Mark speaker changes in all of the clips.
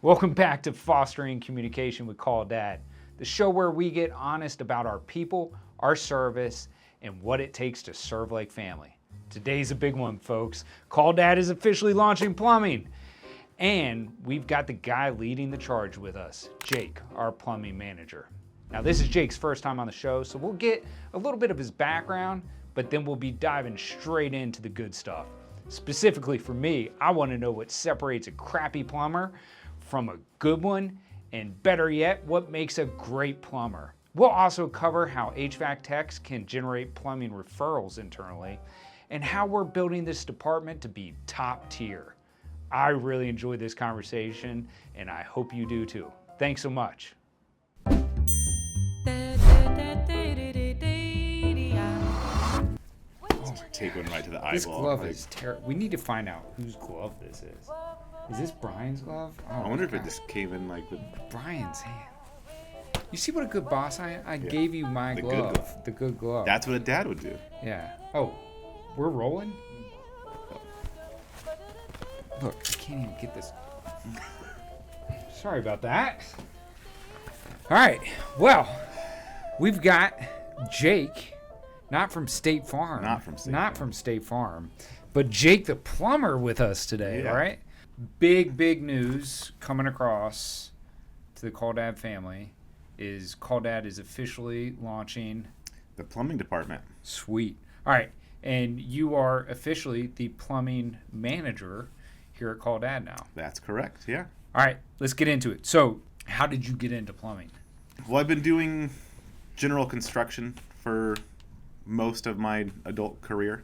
Speaker 1: Welcome back to Fostering Communication with Call Dad, the show where we get honest about our people, our service, and what it takes to serve like family. Today's a big one, folks. Call Dad is officially launching plumbing. And we've got the guy leading the charge with us, Jake, our plumbing manager. Now, this is Jake's first time on the show, so we'll get a little bit of his background, but then we'll be diving straight into the good stuff. Specifically for me, I want to know what separates a crappy plumber from a good one, and better yet, what makes a great plumber. We'll also cover how HVAC techs can generate plumbing referrals internally, and how we're building this department to be top tier. I really enjoyed this conversation, and I hope you do too. Thanks so much.
Speaker 2: Oh,
Speaker 3: take one right to the eyeball.
Speaker 1: This glove is terrible. We need to find out whose glove this is. Is this Brian's glove? Oh,
Speaker 3: I wonder if it just came in like with
Speaker 1: Brian's hand. You see what a good boss I am? I gave you my
Speaker 3: The
Speaker 1: glove.
Speaker 3: good glove.
Speaker 1: The good glove.
Speaker 3: That's what a dad would do.
Speaker 1: Yeah. Oh, we're rolling? Look, I can't even get this. Sorry about that. All right. Well, we've got Jake, not from State Farm.
Speaker 3: Not from
Speaker 1: State Farm, but Jake the plumber with us today,
Speaker 3: Yeah.
Speaker 1: right? Big news coming across to the Call Dad family is Call Dad is officially launching
Speaker 3: The plumbing department.
Speaker 1: Sweet. All right. And you are officially the plumbing manager here at Call Dad now.
Speaker 3: That's correct, yeah.
Speaker 1: All right. Let's get into it. So, how did you get into plumbing?
Speaker 3: Well, I've been doing general construction for most of my adult career.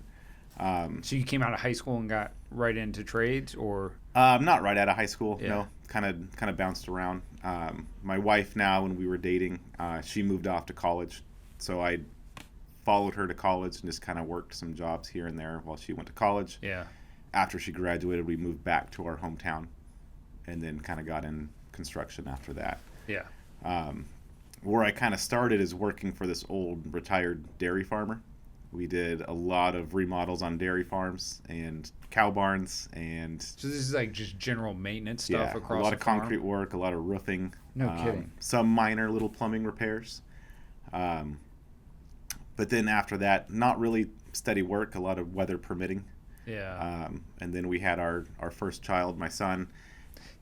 Speaker 1: So, you came out of high school and got right into trades, or?
Speaker 3: Not right out of high school,
Speaker 1: Yeah.
Speaker 3: no. Kind of bounced around. My wife now, when we were dating, she moved off to college. So I followed her to college and just kind of worked some jobs here and there while she went to college.
Speaker 1: Yeah.
Speaker 3: After she graduated, we moved back to our hometown and then kind of got in construction after that.
Speaker 1: Yeah.
Speaker 3: Where I kind of started is working for this old retired dairy farmer. We did a lot of remodels on dairy farms and cow barns, and
Speaker 1: So, this is like just general maintenance stuff across
Speaker 3: a lot
Speaker 1: the
Speaker 3: of
Speaker 1: farm?
Speaker 3: concrete work, a lot of roofing.
Speaker 1: No kidding.
Speaker 3: Some minor little plumbing repairs. But then after that, not really steady work, a lot of weather permitting.
Speaker 1: Yeah.
Speaker 3: And then we had our first child, my son.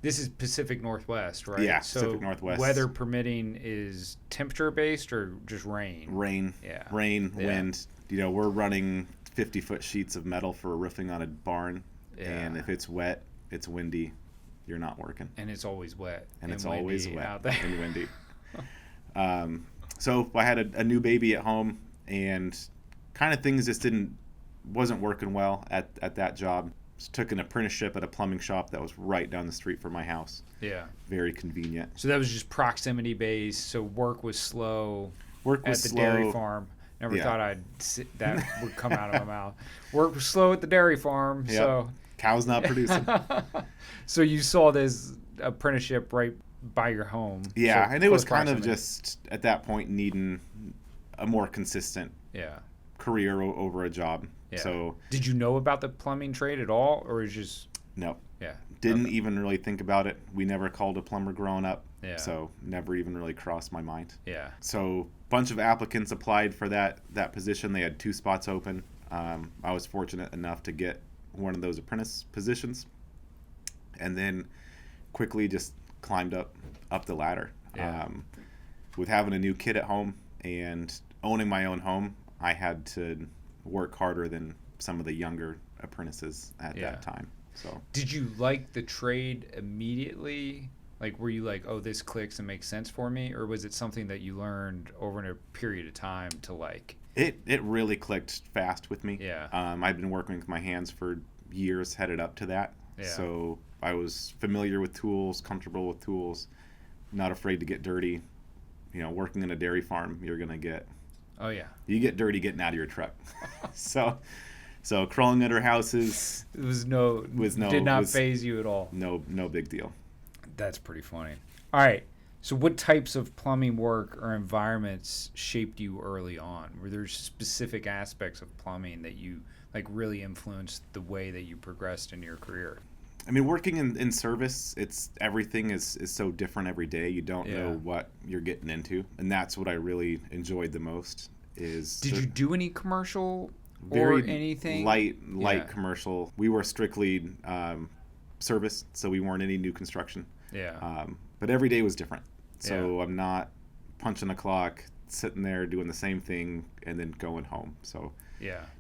Speaker 1: This is Pacific Northwest, right?
Speaker 3: Yeah,
Speaker 1: so
Speaker 3: Pacific Northwest.
Speaker 1: Weather permitting is temperature based or just rain?
Speaker 3: Rain,
Speaker 1: Yeah.
Speaker 3: rain,
Speaker 1: Yeah.
Speaker 3: wind. We're running 50-foot sheets of metal for roofing on a barn.
Speaker 1: Yeah.
Speaker 3: And if it's wet, it's windy, you're not working.
Speaker 1: And it's always wet.
Speaker 3: And it's
Speaker 1: windy
Speaker 3: always wet
Speaker 1: out there.
Speaker 3: and windy. So I had a new baby at home, and kind of things just wasn't working well at that job. Just took an apprenticeship at a plumbing shop that was right down the street from my house.
Speaker 1: Yeah.
Speaker 3: Very convenient.
Speaker 1: So that was just proximity based. So work was slow
Speaker 3: Work was
Speaker 1: at the
Speaker 3: slow.
Speaker 1: dairy farm. Never
Speaker 3: Yeah.
Speaker 1: thought that would come out of my mouth. Work was slow at the dairy farm.
Speaker 3: Yep.
Speaker 1: So
Speaker 3: Cow's not producing.
Speaker 1: so you saw this apprenticeship right by your home.
Speaker 3: Yeah,
Speaker 1: So
Speaker 3: and it was
Speaker 1: close
Speaker 3: kind of
Speaker 1: proximity.
Speaker 3: just at that point needing a more consistent
Speaker 1: Yeah.
Speaker 3: career over a job.
Speaker 1: Yeah.
Speaker 3: So
Speaker 1: Did you know about the plumbing trade at all, or is just
Speaker 3: no,
Speaker 1: yeah?
Speaker 3: didn't even really think about it. We never called a plumber growing up.
Speaker 1: Yeah.
Speaker 3: So never even really crossed my mind.
Speaker 1: Yeah.
Speaker 3: So bunch of applicants applied for that position. They had 2 spots open. I was fortunate enough to get one of those apprentice positions, and then quickly just climbed up the ladder.
Speaker 1: Yeah.
Speaker 3: With having a new kid at home and owning my own home, I had to work harder than some of the younger apprentices at
Speaker 1: Yeah.
Speaker 3: that time. So
Speaker 1: Did you like the trade immediately? Like, were you like, oh, this clicks and makes sense for me? Or was it something that you learned over a period of time to like?
Speaker 3: it really clicked fast with me.
Speaker 1: Yeah.
Speaker 3: I've been working with my hands for years headed up to that.
Speaker 1: Yeah.
Speaker 3: So I was familiar with tools, comfortable with tools, not afraid to get dirty. Working in a dairy farm, you get dirty getting out of your truck. so crawling under houses
Speaker 1: It was did not faze you at all.
Speaker 3: no big deal.
Speaker 1: That's pretty funny. All right. So what types of plumbing work or environments shaped you early on? Were there specific aspects of plumbing that you like really influenced the way that you progressed in your career?
Speaker 3: I mean, working in service, everything is so different every day. You don't know what you're getting into, and that's what I really enjoyed the most.
Speaker 1: Did you do any commercial
Speaker 3: very
Speaker 1: or anything?
Speaker 3: Light commercial. We were strictly service, so we weren't any new construction.
Speaker 1: Yeah.
Speaker 3: But every day was different. So I'm not punching a clock, sitting there doing the same thing, and then going home. So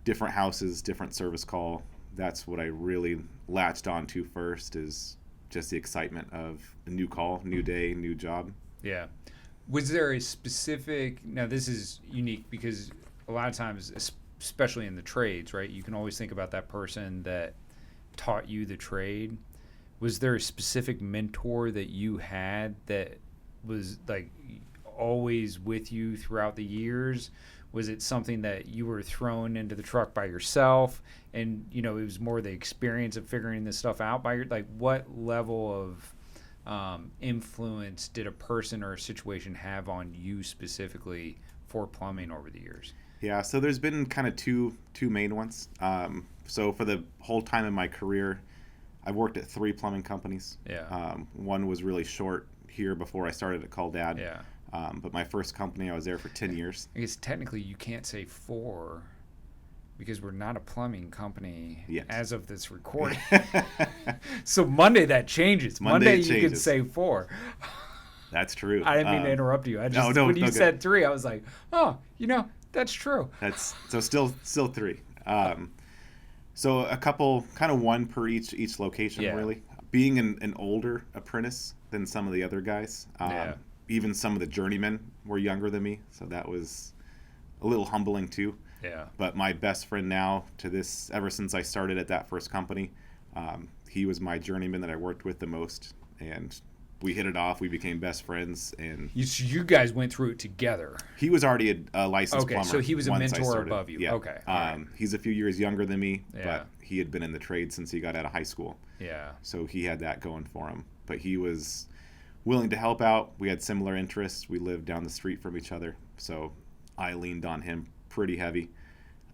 Speaker 3: different houses, different service call. That's what I really latched on to first, is just the excitement of a new call, new day, new job.
Speaker 1: Yeah. Was there a specific, now this is unique because a lot of times, especially in the trades, right, you can always think about that person that taught you the trade. Was there a specific mentor that you had that was like always with you throughout the years? Was it something that you were thrown into the truck by yourself and, it was more the experience of figuring this stuff out by what level of influence did a person or a situation have on you specifically for plumbing over the years?
Speaker 3: Yeah, so there's been kind of two main ones. So for the whole time in my career, I've worked at 3 plumbing companies.
Speaker 1: Yeah.
Speaker 3: One was really short here before I started at Call Dad.
Speaker 1: Yeah.
Speaker 3: But my first company, I was there for 10 years.
Speaker 1: I guess technically you can't say 4 because we're not a plumbing company as of this recording. So Monday that changes. Monday you can say 4.
Speaker 3: That's true.
Speaker 1: I didn't mean to interrupt you. When you said 3, I was like, oh, that's true.
Speaker 3: That's so still 3. So a couple, kind of one per each location, really. Being an older apprentice than some of the other guys. Even some of the journeymen were younger than me, so that was a little humbling too.
Speaker 1: Yeah.
Speaker 3: But my best friend now ever since I started at that first company, he was my journeyman that I worked with the most, and we hit it off. We became best friends, and
Speaker 1: you guys went through it together.
Speaker 3: He was already a licensed plumber.
Speaker 1: Okay, so he was a mentor above you.
Speaker 3: Yeah.
Speaker 1: Okay.
Speaker 3: Right. He's a few years younger than me, but he had been in the trade since he got out of high school.
Speaker 1: Yeah.
Speaker 3: So he had that going for him. But he was willing to help out. We had similar interests. We lived down the street from each other, so I leaned on him pretty heavy.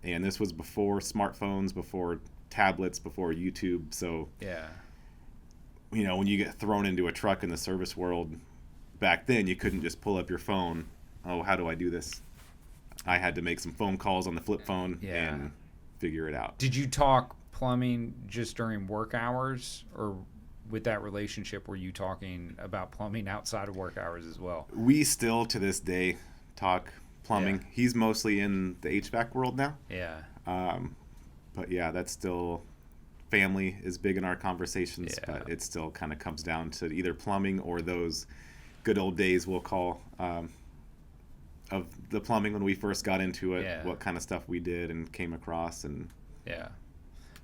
Speaker 3: And this was before smartphones, before tablets, before YouTube. So when you get thrown into a truck in the service world, back then you couldn't just pull up your phone. Oh, how do I do this? I had to make some phone calls on the flip phone and figure it out.
Speaker 1: Did you talk plumbing just during work hours, or with that relationship, were you talking about plumbing outside of work hours as well?
Speaker 3: We still, to this day, talk plumbing. Yeah. He's mostly in the HVAC world now.
Speaker 1: Yeah.
Speaker 3: But that's still, family is big in our conversations, but it still kind of comes down to either plumbing or those good old days we'll call of the plumbing when we first got into it, what kind of stuff we did and came across. And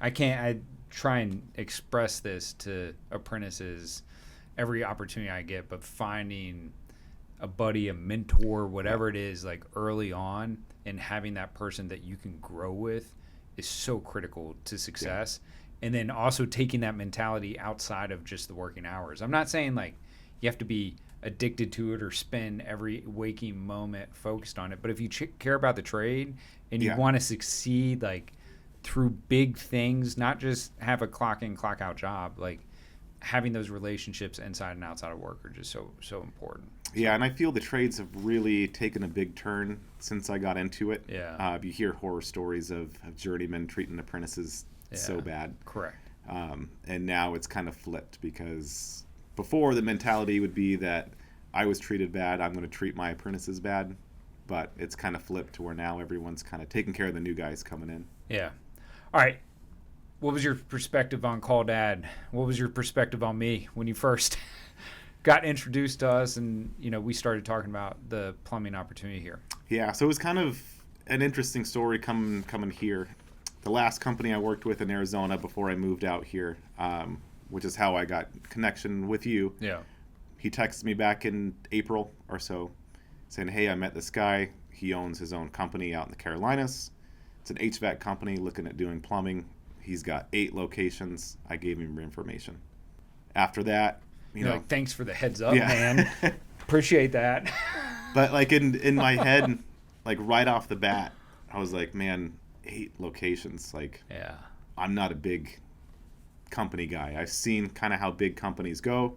Speaker 1: I try and express this to apprentices every opportunity I get, but finding a buddy, a mentor, whatever it is, like early on, and having that person that you can grow with is so critical to success. And then also taking that mentality outside of just the working hours. I'm not saying like you have to be addicted to it or spend every waking moment focused on it, but if you care about the trade and you want to succeed, like through big things, not just have a clock in, clock out job, like having those relationships inside and outside of work are just so important.
Speaker 3: Yeah, and I feel the trades have really taken a big turn since I got into it.
Speaker 1: Yeah.
Speaker 3: You hear horror stories of journeymen treating apprentices so bad.
Speaker 1: Correct.
Speaker 3: And now it's kind of flipped, because before the mentality would be that I was treated bad, I'm going to treat my apprentices bad. But it's kind of flipped to where now everyone's kind of taking care of the new guys coming in.
Speaker 1: Yeah. All right. What was your perspective on Call Dad? What was your perspective on me when you first got introduced to us and, we started talking about the plumbing opportunity here?
Speaker 3: Yeah, so it was kind of an interesting story coming here. The last company I worked with in Arizona before I moved out here, which is how I got connection with you.
Speaker 1: Yeah.
Speaker 3: He texted me back in April or so saying, hey, I met this guy. He owns his own company out in the Carolinas. It's an HVAC company looking at doing plumbing. He's got 8 locations. I gave him information. After that,
Speaker 1: You're like, thanks for the heads up, man. Appreciate that.
Speaker 3: But like in my head, like right off the bat, I was like, man, 8 locations. Like, I'm not a big company guy. I've seen kind of how big companies go,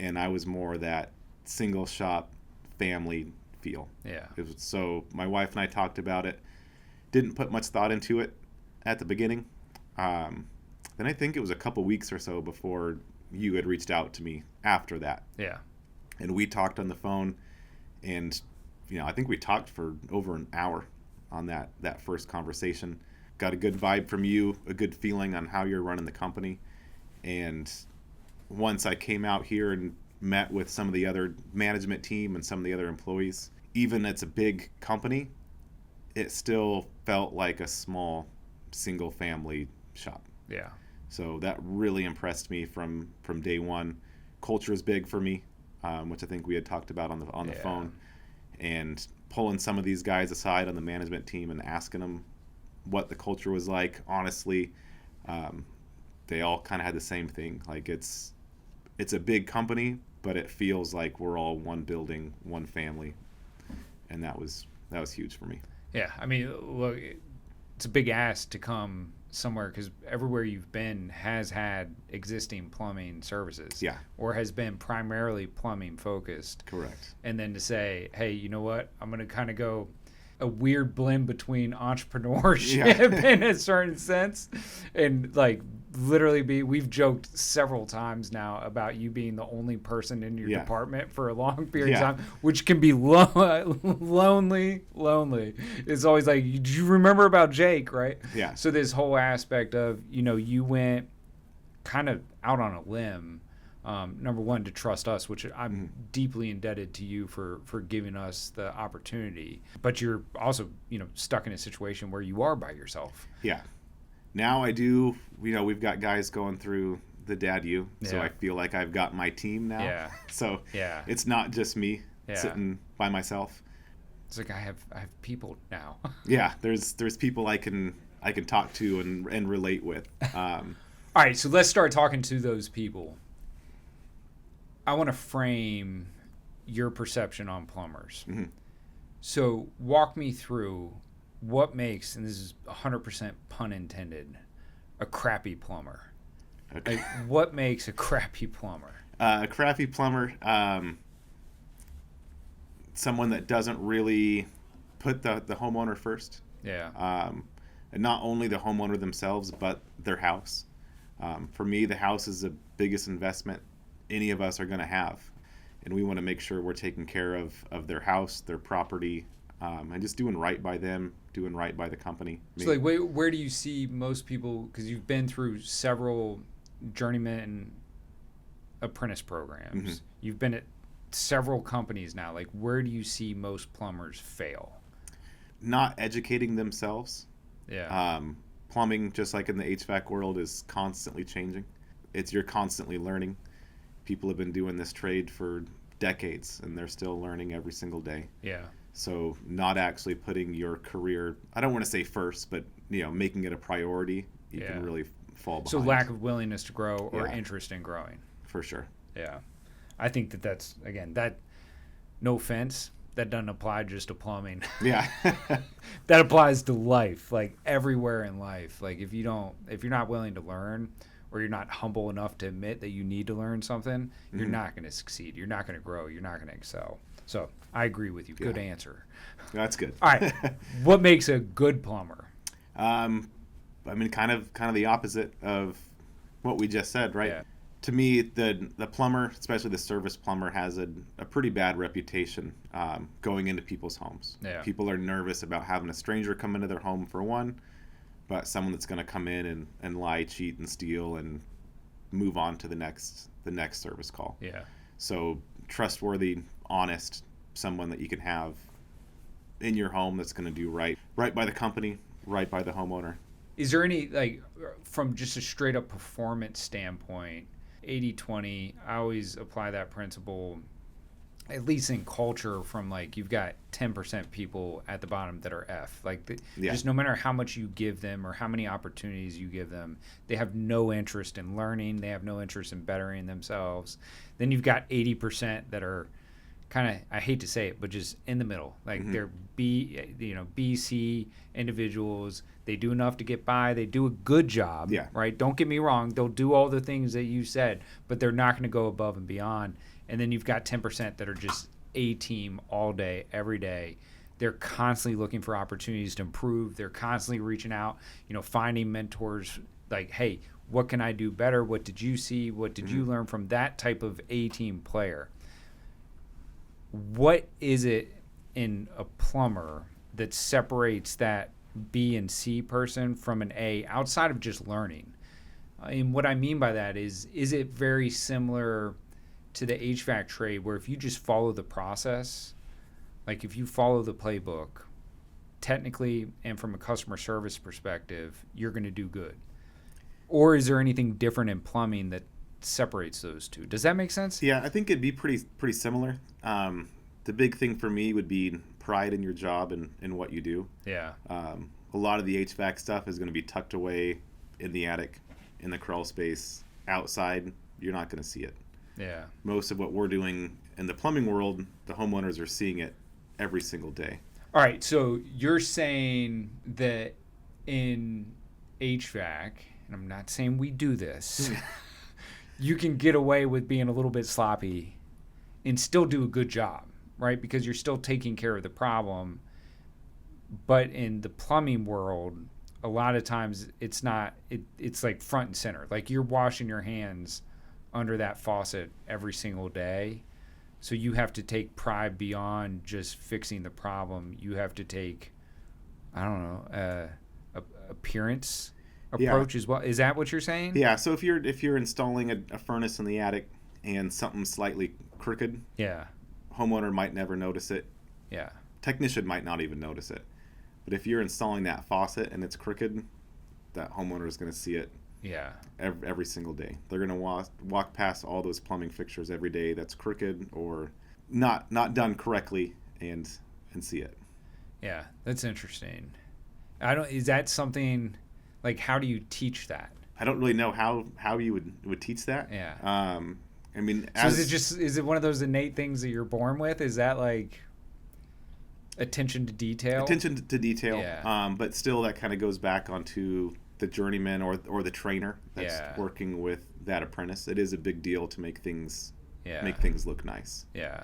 Speaker 3: and I was more that single shop family feel.
Speaker 1: Yeah.
Speaker 3: So my wife and I talked about it, didn't put much thought into it at the beginning. Then I think it was a couple weeks or so before you had reached out to me after that.
Speaker 1: Yeah.
Speaker 3: And we talked on the phone, and I think we talked for over an hour on that first conversation. Got a good vibe from you, a good feeling on how you're running the company. And once I came out here and met with some of the other management team and some of the other employees, even it's a big company, it still felt like a small single family shop.
Speaker 1: Yeah.
Speaker 3: So that really impressed me from day one. Culture is big for me, which I think we had talked about on the phone, and pulling some of these guys aside on the management team and asking them what the culture was like. Honestly, they all kind of had the same thing. Like it's a big company, but it feels like we're all one building, one family, and that was huge for me.
Speaker 1: Yeah, I mean, look, it's a big ask to come somewhere, because everywhere you've been has had existing plumbing services.
Speaker 3: Yeah.
Speaker 1: Or has been primarily plumbing focused.
Speaker 3: Correct.
Speaker 1: And then to say, hey, you know what? I'm going to kind of go a weird blend between entrepreneurship in a certain sense, and like literally we've joked several times now about you being the only person in your department for a long period of time, which can be lonely. It's always like, do you remember about Jake, right?
Speaker 3: Yeah.
Speaker 1: So this whole aspect of, you went kind of out on a limb, number one, to trust us, which I'm deeply indebted to you for giving us the opportunity. But you're also, stuck in a situation where you are by yourself.
Speaker 3: Yeah. Now I do, we've got guys going through the Dad U, so I feel like I've got my team now.
Speaker 1: Yeah.
Speaker 3: So it's not just me sitting by myself.
Speaker 1: It's like I have people now.
Speaker 3: Yeah, there's people I can talk to and relate with.
Speaker 1: All right, so let's start talking to those people. I want to frame your perception on plumbers. Mm-hmm. So walk me through what makes, and this is 100% pun intended, a crappy plumber. Okay. Like, what makes a crappy plumber?
Speaker 3: A crappy plumber, someone that doesn't really put the homeowner first.
Speaker 1: Yeah.
Speaker 3: And not only the homeowner themselves, but their house. For me, the house is the biggest investment any of us are going to have, and we want to make sure we're taking care of their house, their property, and just doing right by them, doing right by the company.
Speaker 1: So like, where do you see most people, because you've been through several journeyman apprentice programs, mm-hmm. you've been at several companies now, like where do you see most plumbers fail?
Speaker 3: Not educating themselves.
Speaker 1: Yeah.
Speaker 3: Plumbing, just like in the HVAC world, is constantly changing. You're constantly learning. People have been doing this trade for decades, and they're still learning every single day.
Speaker 1: Yeah.
Speaker 3: So not actually putting your career, I don't want to say first, but making it a priority, you can really fall behind.
Speaker 1: So lack of willingness to grow or interest in growing.
Speaker 3: For sure.
Speaker 1: Yeah. I think that's, again, that, no offense, that doesn't apply just to plumbing.
Speaker 3: Yeah.
Speaker 1: That applies to life, like everywhere in life. Like if you're not willing to learn, or you're not humble enough to admit that you need to learn something, you're not going to succeed. You're not going to grow. You're not going to excel. So I agree with you. Good answer.
Speaker 3: That's good.
Speaker 1: All right. What makes a good plumber?
Speaker 3: I mean, kind of the opposite of what we just said, right?
Speaker 1: Yeah.
Speaker 3: To me, the plumber, especially the service plumber, has a pretty bad reputation going into people's homes.
Speaker 1: Yeah.
Speaker 3: People are nervous about having a stranger come into their home, for one, but someone that's going to come in and lie, cheat, and steal and move on to the next service call.
Speaker 1: Yeah.
Speaker 3: So trustworthy, honest, someone that you can have in your home that's going to do right by the company, right by the homeowner.
Speaker 1: Is there any, like, from just a straight up performance standpoint, 80-20, I always apply that principle, at least in culture, from like you've got 10% people at the bottom that are F. Like just no matter how much you give them or how many opportunities you give them, they have no interest in learning. They have no interest in bettering themselves. Then you've got 80% that are kind of, I hate to say it, but just in the middle. Like they're BC individuals. They do enough to get by. They do a good job, right? Don't get me wrong. They'll do all the things that you said, but they're not going to go above and beyond. And then you've got 10% that are just A team all day, every day. They're constantly looking for opportunities to improve. They're constantly reaching out, finding mentors like, hey, what can I do better? What did you see? What did you learn from that type of A-team player? What is it in a plumber that separates that B and C person from an A outside of just learning? And what I mean by that is it very similar to the HVAC trade where if you just follow the process, like if you follow the playbook, technically and from a customer service perspective, you're going to do good? Or is there anything different in plumbing that separates those two? Does that make sense?
Speaker 3: Yeah, I think it'd be pretty similar. The big thing for me would be pride in your job and what you do.
Speaker 1: Yeah.
Speaker 3: A lot of the HVAC stuff is going to be tucked away in the attic, in the crawl space, outside. You're not going to see it.
Speaker 1: Yeah.
Speaker 3: Most of what we're doing in the plumbing world, the homeowners are seeing it every single day.
Speaker 1: All right, so you're saying that in HVAC, and I'm not saying we do this, you can get away with being a little bit sloppy and still do a good job, right? Because you're still taking care of the problem. But in the plumbing world, a lot of times it's not, it's like front and center. Like you're washing your hands under that faucet every single day. So you have to take pride beyond just fixing the problem. You have to take, I don't know, appearance approach as well. Is that what you're saying?
Speaker 3: Yeah. So if you're installing a furnace in the attic and something's slightly crooked, homeowner might never notice it.
Speaker 1: Yeah.
Speaker 3: Technician might not even notice it. But if you're installing that faucet and it's crooked, that homeowner is going to see it.
Speaker 1: Yeah.
Speaker 3: Every single day. They're going to walk past all those plumbing fixtures every day that's crooked or not done correctly and see it.
Speaker 1: Yeah, that's interesting. Is that something, like, how do you teach that?
Speaker 3: I don't really know how you would teach that.
Speaker 1: Yeah.
Speaker 3: I mean,
Speaker 1: so is it one of those innate things that you're born with? Is that like attention to detail?
Speaker 3: Attention to detail.
Speaker 1: Yeah.
Speaker 3: But still that kind of goes back onto the journeyman or the trainer that's working with that apprentice. It is a big deal to make things look nice.
Speaker 1: Yeah.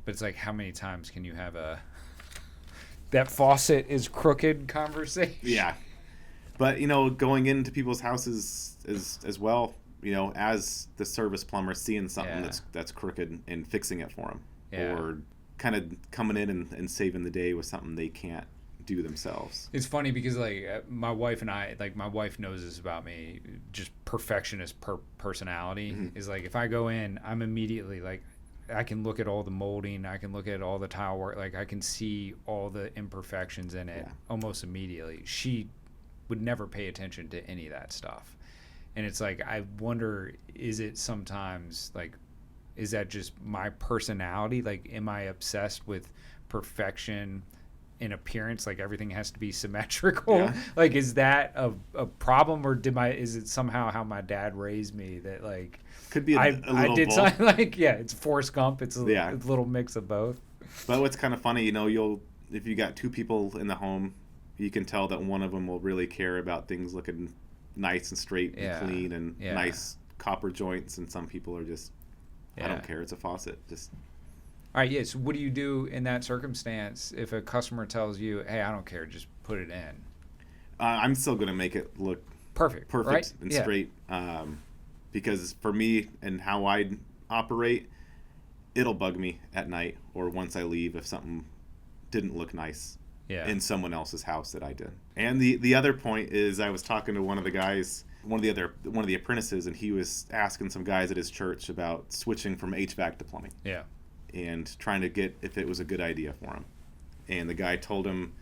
Speaker 1: But it's like, how many times can you have that faucet is crooked conversation?
Speaker 3: Yeah. But, going into people's houses as well, as the service plumber, seeing something that's crooked and fixing it for them.
Speaker 1: Yeah.
Speaker 3: Or kind of coming in and saving the day with something they can't do themselves.
Speaker 1: It's funny because my wife and I, my wife knows this about me, just perfectionist personality is like, if I go in, I'm immediately like, I can look at all the molding, I can look at all the tile work, like I can see all the imperfections in it almost immediately. She would never pay attention to any of that stuff. And it's like, I wonder, is it sometimes like, is that just my personality? Like, am I obsessed with perfection in appearance? Like everything has to be symmetrical.
Speaker 3: Yeah.
Speaker 1: Like, is that a problem, or is it somehow how my dad raised me that like
Speaker 3: could be a little
Speaker 1: I did
Speaker 3: both.
Speaker 1: something like it's Forrest Gump. It's a little mix of both.
Speaker 3: But what's kind of funny, if you got two people in the home, you can tell that one of them will really care about things looking nice and straight and clean and nice copper joints, and some people are just I don't care, it's a faucet, just.
Speaker 1: All right, so what do you do in that circumstance if a customer tells you, hey, I don't care, just put it in?
Speaker 3: I'm still going to make it look
Speaker 1: perfect right?
Speaker 3: and straight, because for me and how I operate, it'll bug me at night or once I leave if something didn't look nice in someone else's house that I did. And the other point is, I was talking to one of the guys, one of the apprentices, and he was asking some guys at his church about switching from HVAC to plumbing.
Speaker 1: Yeah.
Speaker 3: And trying to get if it was a good idea for him. And the guy told him,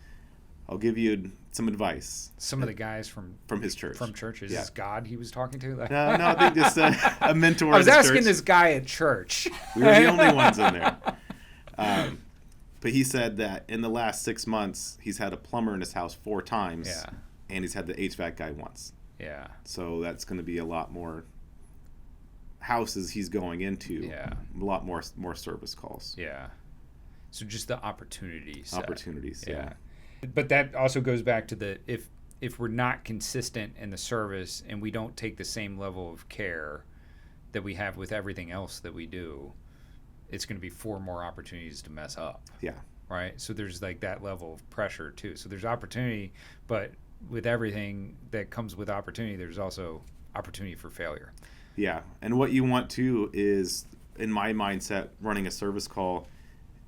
Speaker 3: I'll give you some advice.
Speaker 1: Some of the guys from his church. From churches. Is this God he was talking to?
Speaker 3: No, I think just a mentor.
Speaker 1: I was asking this guy at church.
Speaker 3: We were the only ones in there. But he said that in the last 6 months, he's had a plumber in his house 4 times.
Speaker 1: Yeah.
Speaker 3: And he's had the HVAC guy once.
Speaker 1: Yeah.
Speaker 3: So that's going to be a lot more houses he's going into, a lot more service calls.
Speaker 1: Yeah. So just the opportunities.
Speaker 3: Opportunities, yeah.
Speaker 1: But that also goes back to the if we're not consistent in the service and we don't take the same level of care that we have with everything else that we do, it's going to be 4 more opportunities to mess up.
Speaker 3: Yeah.
Speaker 1: Right? So there's like that level of pressure too. So there's opportunity, but with everything that comes with opportunity, there's also opportunity for failure.
Speaker 3: Yeah. And what you want to is, in my mindset, running a service call,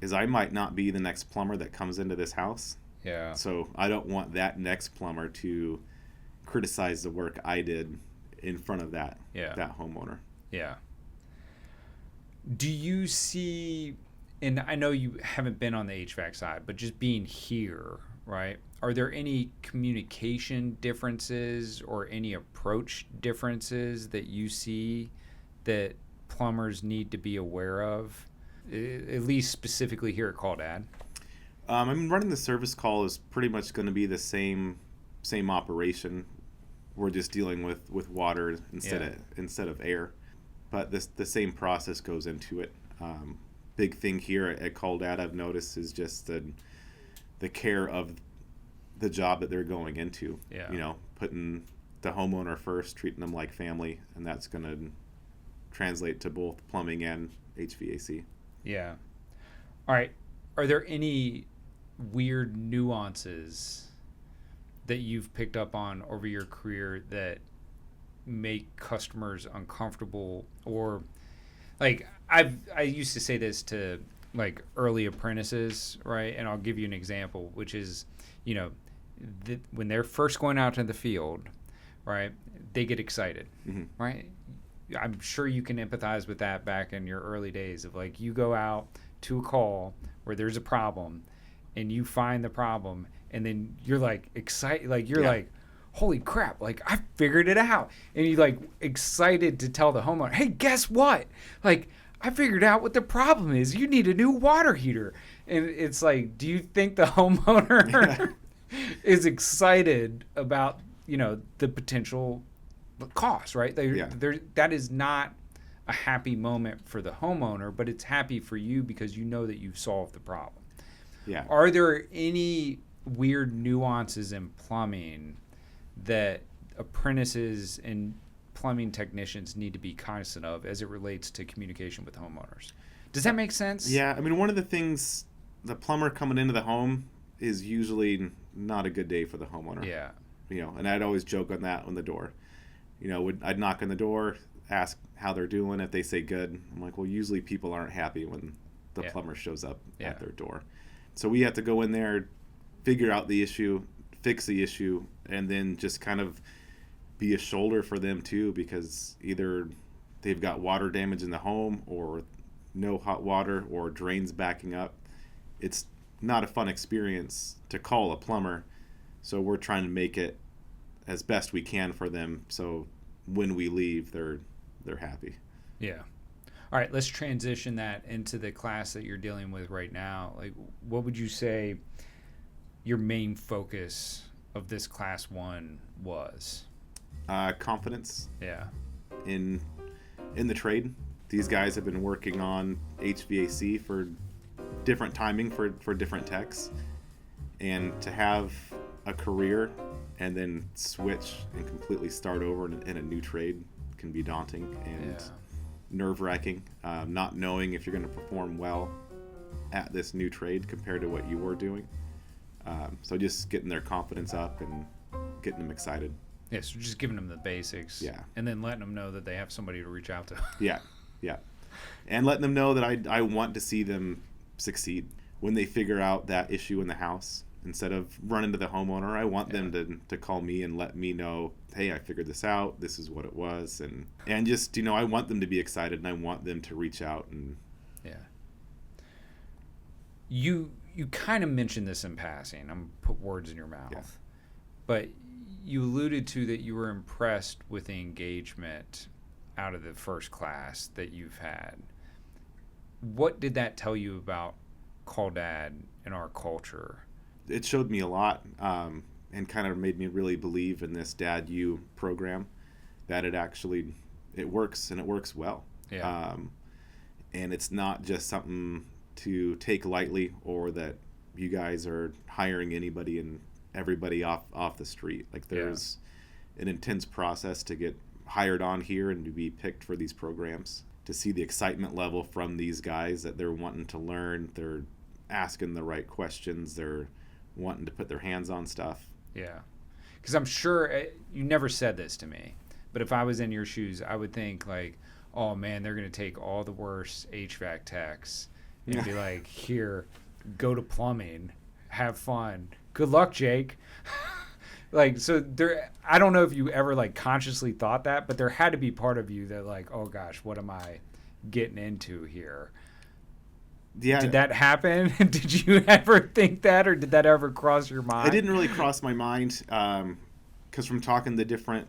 Speaker 3: is I might not be the next plumber that comes into this house.
Speaker 1: Yeah.
Speaker 3: So I don't want that next plumber to criticize the work I did in front of that homeowner.
Speaker 1: Yeah. Do you see, and I know you haven't been on the HVAC side, but just being here, right? Are there any communication differences or any approach differences that you see that plumbers need to be aware of, at least specifically here at Call Dad?
Speaker 3: Running the service call is pretty much going to be the same operation. We're just dealing with water instead of air, but the same process goes into it. Big thing here at Call Dad I've noticed is just the care of the job that they're going into.
Speaker 1: Yeah.
Speaker 3: Putting the homeowner first, treating them like family, and that's going to translate to both plumbing and HVAC.
Speaker 1: Yeah. All right. Are there any weird nuances that you've picked up on over your career that make customers uncomfortable? Or like I used to say this to like early apprentices, right? And I'll give you an example, which is, when they're first going out to the field, right, they get excited, right? I'm sure you can empathize with that back in your early days of like you go out to a call where there's a problem and you find the problem and then you're like excited, like you're like, holy crap, like I figured it out. And you're like excited to tell the homeowner, hey, guess what? Like I figured out what the problem is. You need a new water heater. And it's like, do you think the homeowner is excited about, the potential cost, right? That is not a happy moment for the homeowner, but it's happy for you because you know that you've solved the problem.
Speaker 3: Yeah.
Speaker 1: Are there any weird nuances in plumbing that apprentices and plumbing technicians need to be cognizant of as it relates to communication with homeowners? Does that make sense?
Speaker 3: Yeah. I mean, one of the things, the plumber coming into the home is usually not a good day for the homeowner.
Speaker 1: Yeah.
Speaker 3: And I'd always joke on that on the door. I'd knock on the door, ask how they're doing. If they say good, I'm like, well, usually people aren't happy when the plumber shows up at their door. So we have to go in there, figure out the issue, fix the issue, and then just kind of be a shoulder for them too, because either they've got water damage in the home or no hot water or drains backing up. It's not a fun experience to call a plumber. So we're trying to make it as best we can for them, so when we leave, they're happy.
Speaker 1: Yeah. All right, let's transition that into the class that you're dealing with right now. Like, what would you say your main focus of this class 1 was?
Speaker 3: Confidence.
Speaker 1: Yeah.
Speaker 3: In the trade. These guys have been working on HVAC for different timing for different techs, and to have a career and then switch and completely start over in a new trade can be daunting and nerve-wracking, not knowing if you're going to perform well at this new trade compared to what you were doing. So just getting their confidence up and getting them excited.
Speaker 1: Yeah, so just giving them the basics.
Speaker 3: Yeah.
Speaker 1: And then letting them know that they have somebody to reach out to.
Speaker 3: Yeah. And letting them know that I want to see them succeed. When they figure out that issue in the house, instead of running to the homeowner, I want them to call me and let me know, hey, I figured this out. This is what it was. And just, I want them to be excited, and I want them to reach out. And
Speaker 1: You kind of mentioned this in passing. I'm going to put words in your mouth.
Speaker 3: Yeah.
Speaker 1: But you alluded to that you were impressed with the engagement out of the first class that you've had. What did that tell you about Call Dad and our culture?
Speaker 3: It showed me a lot, and kind of made me really believe in this Dad U program, that it actually it works, and it works well.
Speaker 1: Yeah.
Speaker 3: And it's not just something to take lightly, or that you guys are hiring anybody and everybody off the street. Like, there's an intense process to get hired on here and to be picked for these programs. To see the excitement level from these guys, that they're wanting to learn, they're asking the right questions, they're wanting to put their hands on stuff.
Speaker 1: Yeah. Because I'm sure you never said this to me, but if I was in your shoes, I would think like, oh man, they're going to take all the worst HVAC techs and be like, here, go to plumbing, have fun. Good luck, Jake. Like, so there, I don't know if you ever like consciously thought that, but there had to be part of you that like, oh gosh, what am I getting into here? Yeah. Did that happen? Did you ever think that, or did that ever cross your mind?
Speaker 3: It didn't really cross my mind, because from talking to different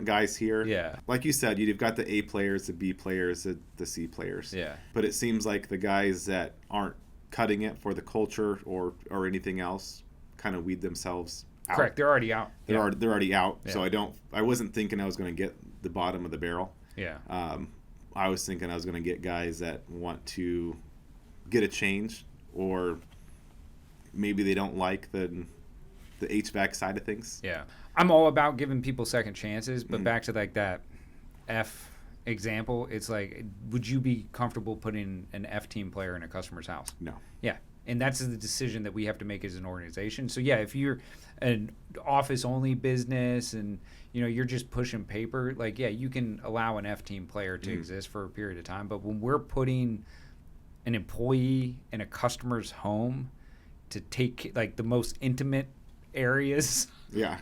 Speaker 3: guys here, like you said, you've got the A players, the B players, the C players.
Speaker 1: Yeah.
Speaker 3: But it seems like the guys that aren't cutting it for the culture or anything else kind of weed themselves out.
Speaker 1: Correct. They're already out.
Speaker 3: They're already out. Yeah. So I wasn't thinking I was going to get the bottom of the barrel.
Speaker 1: Yeah.
Speaker 3: I was thinking I was going to get guys that want to get a change, or maybe they don't like the HVAC side of things.
Speaker 1: Yeah. I'm all about giving people second chances, but back to like that F example, it's like, would you be comfortable putting an F team player in a customer's house?
Speaker 3: No.
Speaker 1: Yeah. And that's the decision that we have to make as an organization. So yeah, if you're an office only business and you're just pushing paper, like you can allow an F team player to exist for a period of time. But when we're putting an employee in a customer's home to take like the most intimate areas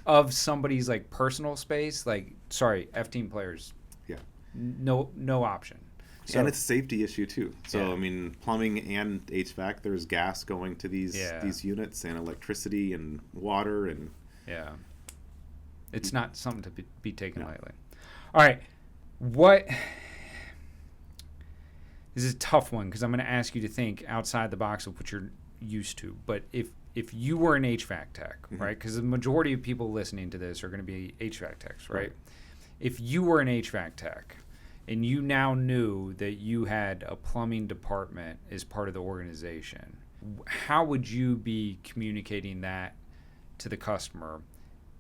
Speaker 1: of somebody's like personal space, like, sorry, F team players, no option. So,
Speaker 3: and it's a safety issue too. So I mean, plumbing and HVAC, there's gas going to these units, and electricity and water, and
Speaker 1: it's not something to be taken lightly. All right, what? This is a tough one because I'm going to ask you to think outside the box of what you're used to. But if you were an HVAC tech, right? Because the majority of people listening to this are going to be HVAC techs, right? If you were an HVAC tech and you now knew that you had a plumbing department as part of the organization, how would you be communicating that to the customer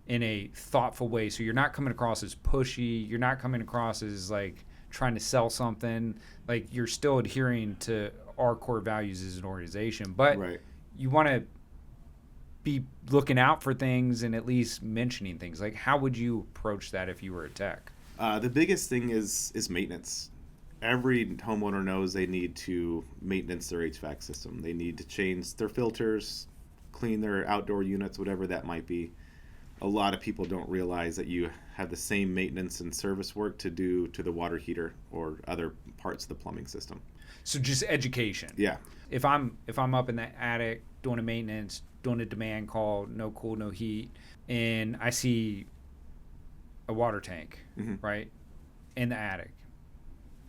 Speaker 1: in a thoughtful way? So you're not coming across as pushy. You're not coming across as like trying to sell something. Like, you're still adhering to our core values as an organization, but you want to be looking out for things and at least mentioning things. Like, how would you approach that if you were a tech?
Speaker 3: The biggest thing is maintenance. Every homeowner knows they need to maintenance their HVAC system. They need to change their filters, clean their outdoor units, whatever that might be. A lot of people don't realize that you have the same maintenance and service work to do to the water heater or other parts of the plumbing system.
Speaker 1: So just education.
Speaker 3: Yeah.
Speaker 1: If I'm up in the attic doing a maintenance, doing a demand call, no cool, no heat, and I see a water tank, right, in the attic,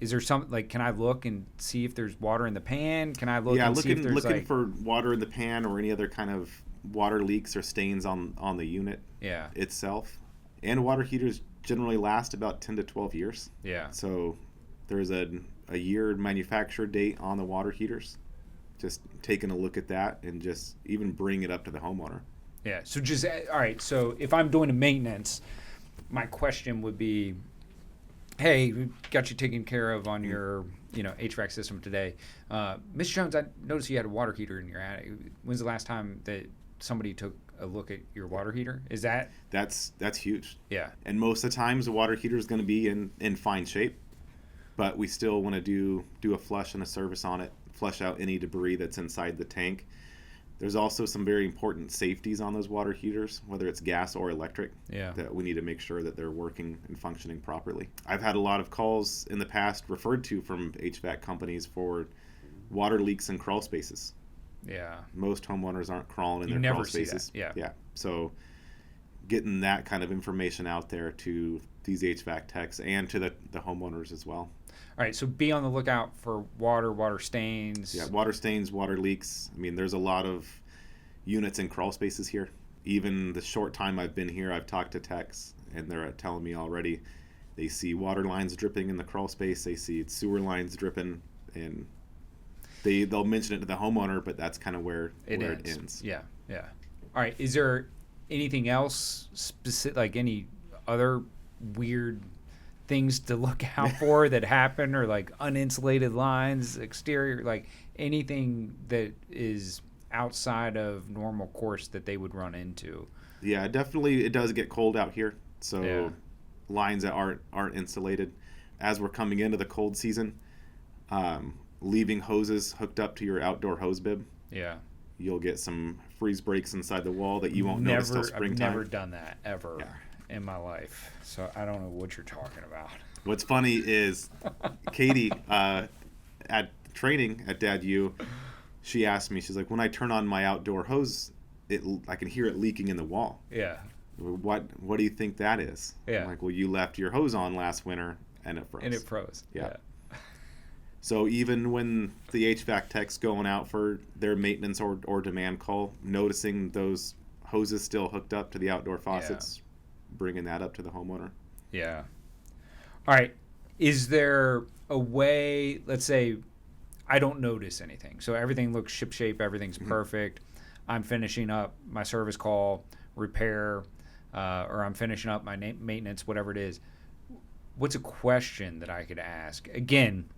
Speaker 1: is there something, like, can I look and see if there's water in the pan? Can I look and see if there's
Speaker 3: looking for water in the pan or any other kind of water leaks or stains on the unit itself. And water heaters generally last about 10 to 12 years. Yeah. So there's a year manufacture date on the water heaters. Just taking a look at that and just even bring it up to the homeowner.
Speaker 1: Yeah. So just, all right. So if I'm doing a maintenance, my question would be, hey, we got you taken care of on your HVAC system today. Ms. Jones, I noticed you had a water heater in your attic. When's the last time that somebody took a look at your water heater? Is that's
Speaker 3: huge.
Speaker 1: Yeah.
Speaker 3: And most of the times the water heater is going to be in fine shape, but we still want to do a flush and a service on it, flush out any debris that's inside the tank. There's also some very important safeties on those water heaters, whether it's gas or electric, that we need to make sure that they're working and functioning properly. I've had a lot of calls in the past referred to from HVAC companies for water leaks in crawl spaces.
Speaker 1: Yeah.
Speaker 3: Most homeowners aren't crawling in their crawl spaces.
Speaker 1: Yeah.
Speaker 3: Yeah. So getting that kind of information out there to these HVAC techs and to the homeowners as well.
Speaker 1: All right, so be on the lookout for water stains.
Speaker 3: Yeah, water stains, water leaks. I mean, there's a lot of units in crawl spaces here. Even the short time I've been here, I've talked to techs, and they're telling me already They see water lines dripping in the crawl space. They see sewer lines dripping, and they'll mention it to the homeowner, but that's kind of where it ends.
Speaker 1: Yeah, yeah. All right. Is there anything else specific, like any other weird things to look out for that happen, or like uninsulated lines, exterior, like anything that is outside of normal course that they would run into?
Speaker 3: Yeah, definitely. It does get cold out here, so lines that aren't insulated. As we're coming into the cold season, leaving hoses hooked up to your outdoor hose bib.
Speaker 1: Yeah.
Speaker 3: You'll get some freeze breaks inside the wall that you won't notice till springtime.
Speaker 1: I've never done that ever in my life, so I don't know what you're talking about.
Speaker 3: What's funny is Katie at training at Dad U, she asked me, she's like, when I turn on my outdoor hose, I can hear it leaking in the wall.
Speaker 1: Yeah.
Speaker 3: What do you think that is?
Speaker 1: Yeah.
Speaker 3: I'm like, well, you left your hose on last winter and it froze.
Speaker 1: Yeah.
Speaker 3: So even when the HVAC tech's going out for their maintenance or demand call, noticing those hoses still hooked up to the outdoor faucets, bringing that up to the homeowner.
Speaker 1: Yeah. All right. Is there a way, let's say I don't notice anything, so everything looks shipshape, everything's perfect. I'm finishing up my service call, repair, or I'm finishing up my maintenance, whatever it is. What's a question that I could ask? Again,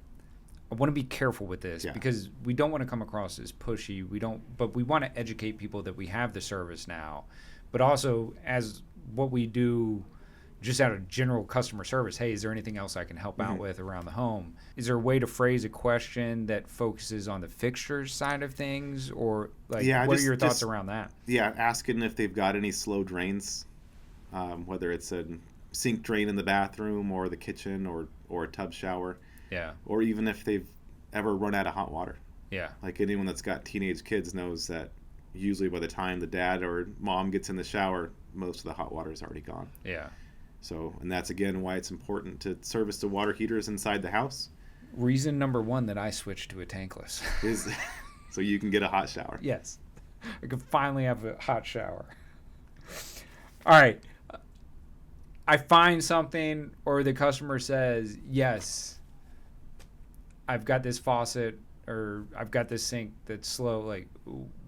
Speaker 1: I want to be careful with this because we don't want to come across as pushy. But we want to educate people that we have the service now. But also, as what we do, just out of general customer service, hey, is there anything else I can help out with around the home? Is there a way to phrase a question that focuses on the fixtures side of things, or like what are your thoughts around that?
Speaker 3: Yeah, asking if they've got any slow drains, whether it's a sink drain in the bathroom or the kitchen or a tub shower.
Speaker 1: Yeah.
Speaker 3: Or even if they've ever run out of hot water.
Speaker 1: Yeah.
Speaker 3: Like anyone that's got teenage kids knows that usually by the time the dad or mom gets in the shower, most of the hot water is already gone.
Speaker 1: Yeah.
Speaker 3: So, and that's again why it's important to service the water heaters inside the house.
Speaker 1: Reason number one that I switched to a tankless
Speaker 3: is so you can get a hot shower.
Speaker 1: Yes. I can finally have a hot shower. All right. I find something, or the customer says, yes, I've got this faucet or I've got this sink that's slow. Like,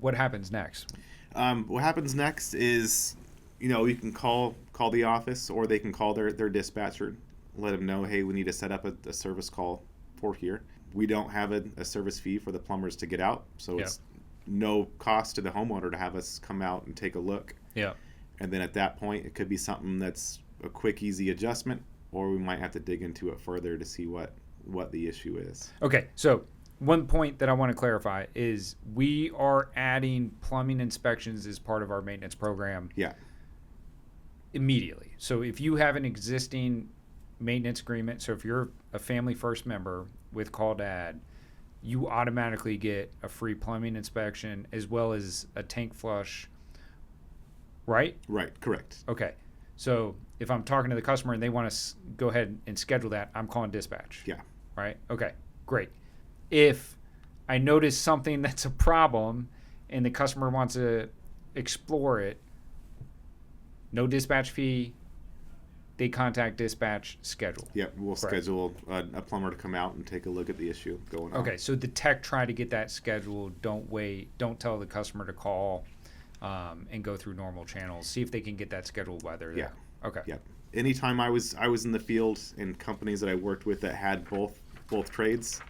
Speaker 1: what happens next?
Speaker 3: What happens next is, you can call the office, or they can call their dispatcher, let them know, hey, we need to set up a service call for here. We don't have a service fee for the plumbers to get out, so it's no cost to the homeowner to have us come out and take a look.
Speaker 1: Yeah.
Speaker 3: And then at that point, it could be something that's a quick, easy adjustment, or we might have to dig into it further to see what the issue is.
Speaker 1: Okay, so one point that I want to clarify is we are adding plumbing inspections as part of our maintenance program.
Speaker 3: Yeah.
Speaker 1: Immediately. So if you have an existing maintenance agreement, so if you're a Family First member with Call Dad, you automatically get a free plumbing inspection as well as a tank flush, right?
Speaker 3: Right, correct.
Speaker 1: Okay. So if I'm talking to the customer and they want to go ahead and schedule that, I'm calling dispatch.
Speaker 3: Yeah.
Speaker 1: Right? Okay, great. If I notice something that's a problem and the customer wants to explore it, no dispatch fee, they contact dispatch, schedule.
Speaker 3: Yep, we'll schedule a plumber to come out and take a look at the issue going on.
Speaker 1: Okay, so the tech try to get that scheduled. Don't wait. Don't tell the customer to call and go through normal channels. See if they can get that scheduled while they're there. Okay.
Speaker 3: Yep. Anytime I was in the field in companies that I worked with that had both trades,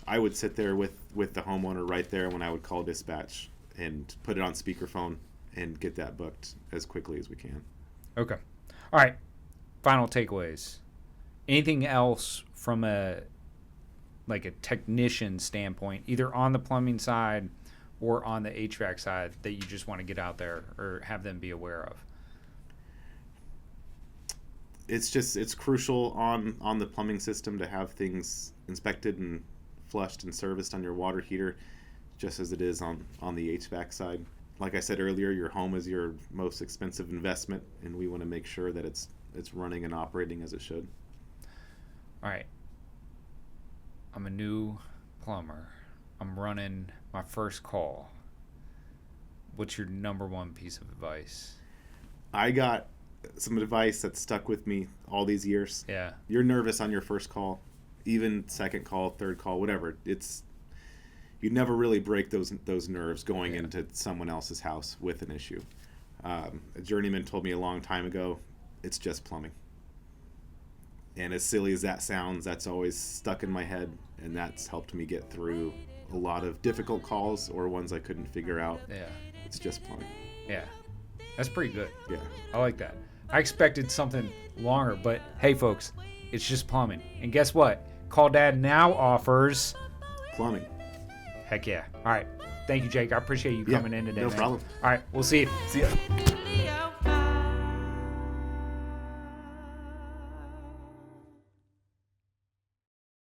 Speaker 3: I would sit there with the homeowner right there when I would call dispatch and put it on speakerphone and get that booked as quickly as we can.
Speaker 1: Okay. All right. Final takeaways. Anything else from a technician standpoint, either on the plumbing side or on the HVAC side, that you just want to get out there or have them be aware of?
Speaker 3: It's crucial on the plumbing system to have things inspected and flushed and serviced on your water heater, just as it is on the HVAC side. Like I said earlier, your home is your most expensive investment, and we want to make sure that it's running and operating as it should.
Speaker 1: All right. I'm a new plumber. I'm running my first call. What's your number one piece of advice?
Speaker 3: I got some advice that stuck with me all these years.
Speaker 1: Yeah.
Speaker 3: You're nervous on your first call, even second call, third call, whatever. You never really break those nerves going into someone else's house with an issue. A journeyman told me a long time ago, it's just plumbing. And as silly as that sounds, that's always stuck in my head, and that's helped me get through a lot of difficult calls or ones I couldn't figure out.
Speaker 1: Yeah.
Speaker 3: It's just plumbing.
Speaker 1: Yeah. That's pretty good.
Speaker 3: Yeah.
Speaker 1: I like that. I expected something longer, but hey, folks, it's just plumbing. And guess what? Call Dad now offers
Speaker 3: plumbing.
Speaker 1: Heck yeah. All right. Thank you, Jake. I appreciate you coming in today.
Speaker 3: No problem.
Speaker 1: All right. We'll see you.
Speaker 3: See ya.